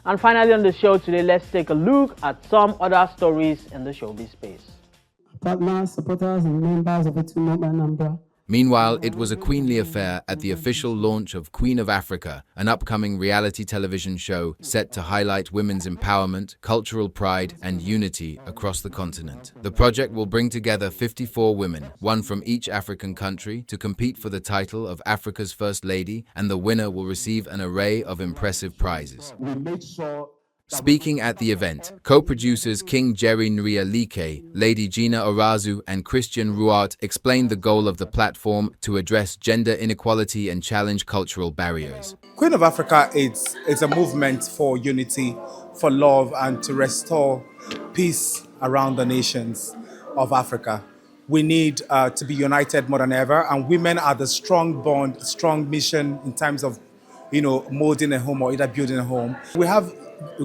And finally on the show today, let's take a look at some other stories in the showbiz space. Partners, supporters, and members of a two-member number. Meanwhile, it was a queenly affair at the official launch of Queen of Africa, an upcoming reality television show set to highlight women's empowerment, cultural pride, and unity across the continent. The project will bring together 54 women, one from each African country, to compete for the title of Africa's First Lady, and the winner will receive an array of impressive prizes. Speaking at the event, co-producers King Jerry Nrialike, Lady Gina Orazu, and Christian Ruart explained the goal of the platform to address gender inequality and challenge cultural barriers. Queen of Africa is a movement for unity, for love, and to restore peace around the nations of Africa. We need to be united more than ever, and women are the strong bond, strong mission in terms of, molding a home or either building a home. We have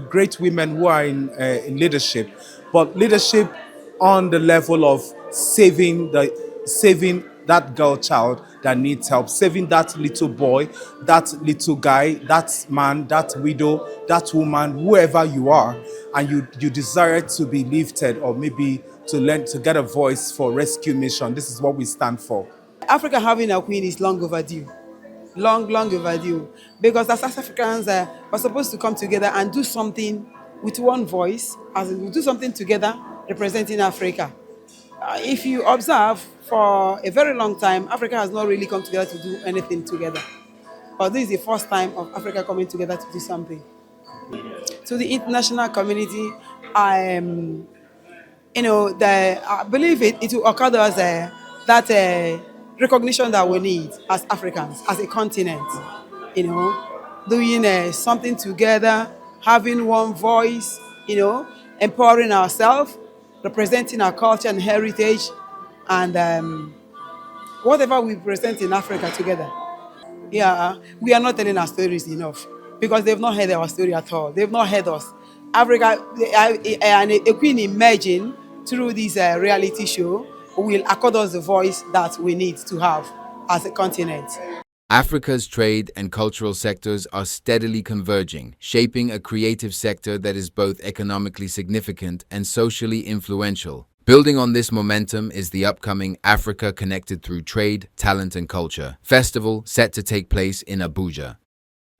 great women who are in leadership, but leadership on the level of saving that girl child that needs help, saving that little boy, that little guy, that man, that widow, that woman, whoever you are, and you desire to be lifted or maybe to learn to get a voice for rescue mission. This is what we stand for. Africa having a queen is long overdue. Long overdue. Because as Africans, we're supposed to come together and do something with one voice, as we do something together representing Africa. If you observe, for a very long time, Africa has not really come together to do anything together. But this is the first time of Africa coming together to do something. To the international community, I believe it will occur to us that recognition that we need as Africans, as a continent, doing something together, having one voice, empowering ourselves, representing our culture and heritage, and whatever we present in Africa together. Yeah, we are not telling our stories enough because they've not heard our story at all. They've not heard us. Africa, and a queen emerging through this reality show will accord us the voice that we need to have as a continent. Africa's trade and cultural sectors are steadily converging, shaping a creative sector that is both economically significant and socially influential. Building on this momentum is the upcoming Africa Connected Through Trade, Talent and Culture festival set to take place in Abuja.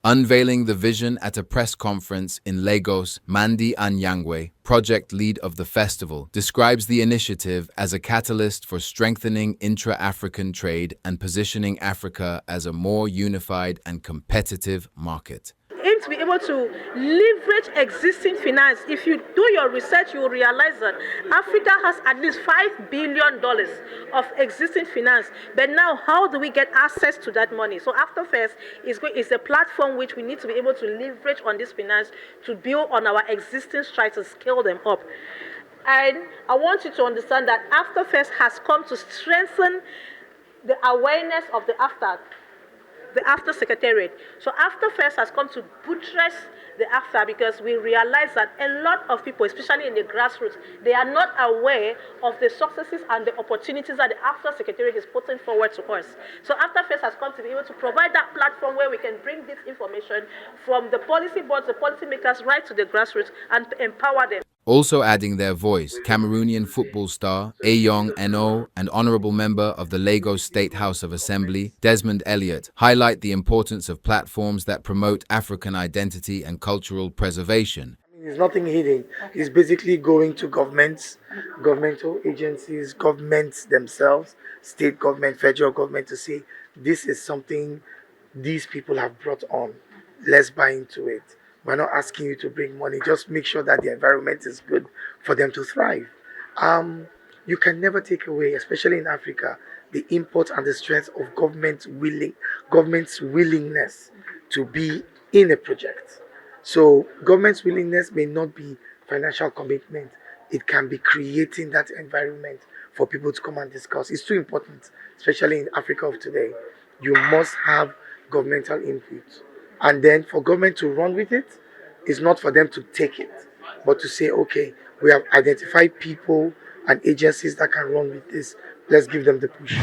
Unveiling the vision at a press conference in Lagos, Mandi Anyangwe, project lead of the festival, describes the initiative as a catalyst for strengthening intra-African trade and positioning Africa as a more unified and competitive market. Aim to be able to leverage existing finance. If you do your research, you will realize that Africa has at least $5 billion of existing finance. But now, how do we get access to that money? So AFTAFest is a platform which we need to be able to leverage on this finance to build on our existing strengths and scale them up. And I want you to understand that AFTAFest has come to strengthen the awareness of the AFTA Secretariat. So AFTAFest has come to buttress the AFTA because we realize that a lot of people, especially in the grassroots, they are not aware of the successes and the opportunities that the AFTA Secretariat is putting forward to us. So AFTAFest has come to be able to provide that platform where we can bring this information from the policy boards, the policymakers, right to the grassroots and empower them. Also adding their voice, Cameroonian football star Ayong Eno and honorable member of the Lagos State House of Assembly, Desmond Elliott, highlight the importance of platforms that promote African identity and cultural preservation. There's nothing hidden. It's basically going to governments, governmental agencies, governments themselves, state government, federal government, to say, this is something these people have brought on. Let's buy into it. We're not asking you to bring money. Just make sure that the environment is good for them to thrive. You can never take away, especially in Africa, the import and the strength of government's willingness to be in a project. So government's willingness may not be financial commitment. It can be creating that environment for people to come and discuss. It's too important, especially in Africa of today. You must have governmental input. And then for government to run with it, it's not for them to take it, but to say, okay, we have identified people and agencies that can run with this. Let's give them the push.